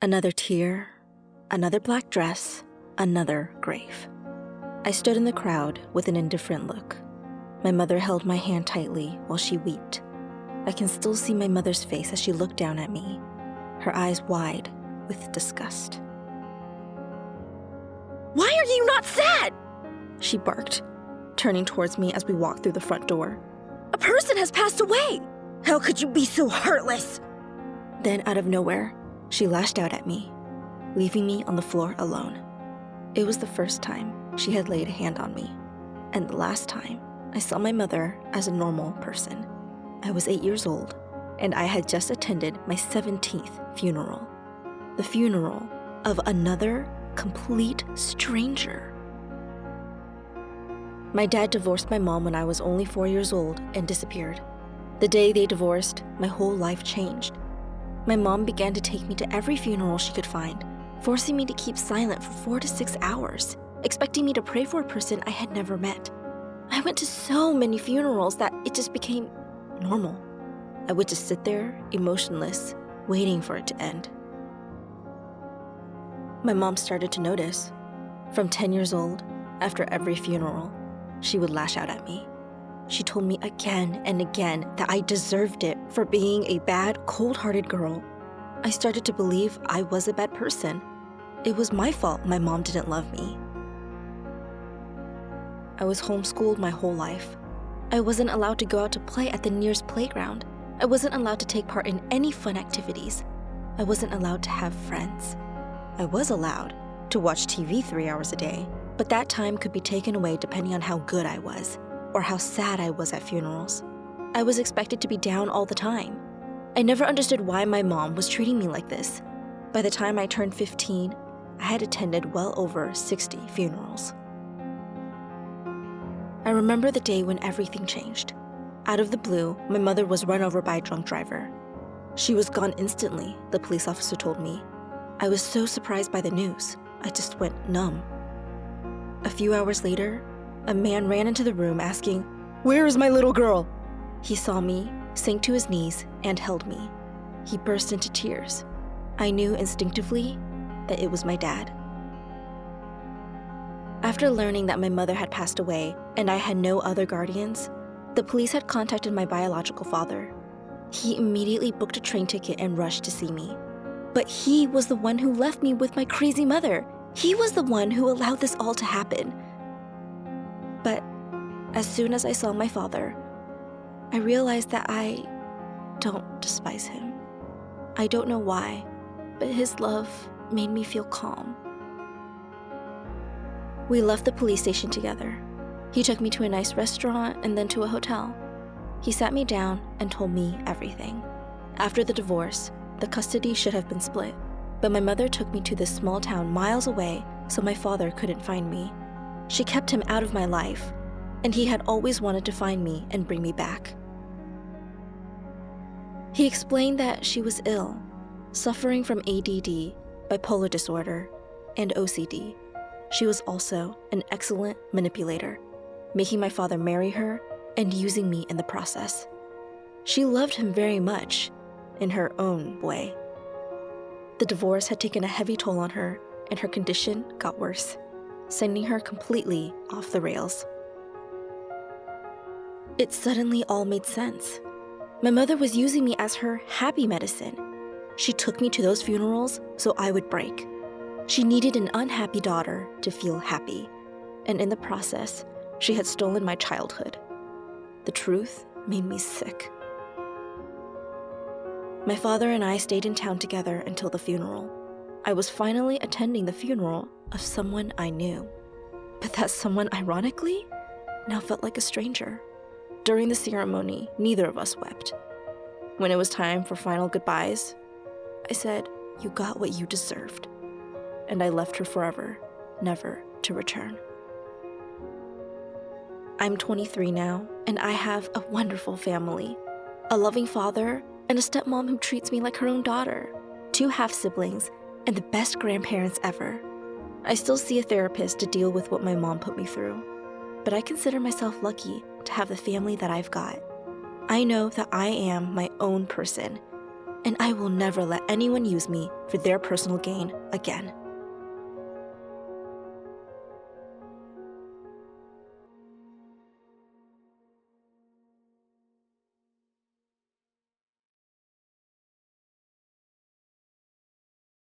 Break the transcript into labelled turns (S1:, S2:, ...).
S1: Another tear, another black dress, another grave. I stood in the crowd with an indifferent look. My mother held my hand tightly while she wept. I can still see my mother's face as she looked down at me, her eyes wide with disgust.
S2: "Why are you not sad?"
S1: she barked, turning towards me as we walked through the front door.
S2: "A person has passed away. How could you be so heartless?"
S1: Then, out of nowhere, she lashed out at me, leaving me on the floor alone. It was the first time she had laid a hand on me, and the last time I saw my mother as a normal person. I was 8 years old, and I had just attended my 17th funeral. The funeral of another complete stranger. My dad divorced my mom when I was only 4 years old and disappeared. The day they divorced, my whole life changed. My mom began to take me to every funeral she could find, forcing me to keep silent for 4 to 6 hours, expecting me to pray for a person I had never met. I went to so many funerals that it just became normal. I would just sit there, emotionless, waiting for it to end. My mom started to notice. From 10 years old, after every funeral, she would lash out at me. She told me again and again that I deserved it for being a bad, cold-hearted girl. I started to believe I was a bad person. It was my fault my mom didn't love me. I was homeschooled my whole life. I wasn't allowed to go out to play at the nearest playground. I wasn't allowed to take part in any fun activities. I wasn't allowed to have friends. I was allowed to watch TV 3 hours a day, but that time could be taken away depending on how good I was or how sad I was at funerals. I was expected to be down all the time. I never understood why my mom was treating me like this. By the time I turned 15, I had attended well over 60 funerals. I remember the day when everything changed. Out of the blue, my mother was run over by a drunk driver. She was gone instantly, the police officer told me. I was so surprised by the news, I just went numb. A few hours later, a man ran into the room asking, "Where is my little girl?" He saw me, sank to his knees, and held me. He burst into tears. I knew instinctively that it was my dad. After learning that my mother had passed away and I had no other guardians, the police had contacted my biological father. He immediately booked a train ticket and rushed to see me. But he was the one who left me with my crazy mother. He was the one who allowed this all to happen. But as soon as I saw my father, I realized that I don't despise him. I don't know why, but his love made me feel calm. We left the police station together. He took me to a nice restaurant and then to a hotel. He sat me down and told me everything. After the divorce, the custody should have been split, but my mother took me to this small town miles away so my father couldn't find me. She kept him out of my life, and he had always wanted to find me and bring me back. He explained that she was ill, suffering from ADD, bipolar disorder, and OCD. She was also an excellent manipulator, making my father marry her and using me in the process. She loved him very much, in her own way. The divorce had taken a heavy toll on her, and her condition got worse, sending her completely off the rails. It suddenly all made sense. My mother was using me as her happy medicine. She took me to those funerals so I would break. She needed an unhappy daughter to feel happy, and in the process, she had stolen my childhood. The truth made me sick. My father and I stayed in town together until the funeral. I was finally attending the funeral of someone I knew. But that someone, ironically, now felt like a stranger. During the ceremony, neither of us wept. When it was time for final goodbyes, I said, "You got what you deserved." And I left her forever, never to return. I'm 23 now, and I have a wonderful family. A loving father and a stepmom who treats me like her own daughter, 2 half-siblings, and the best grandparents ever. I still see a therapist to deal with what my mom put me through, but I consider myself lucky to have the family that I've got. I know that I am my own person, and I will never let anyone use me for their personal gain again.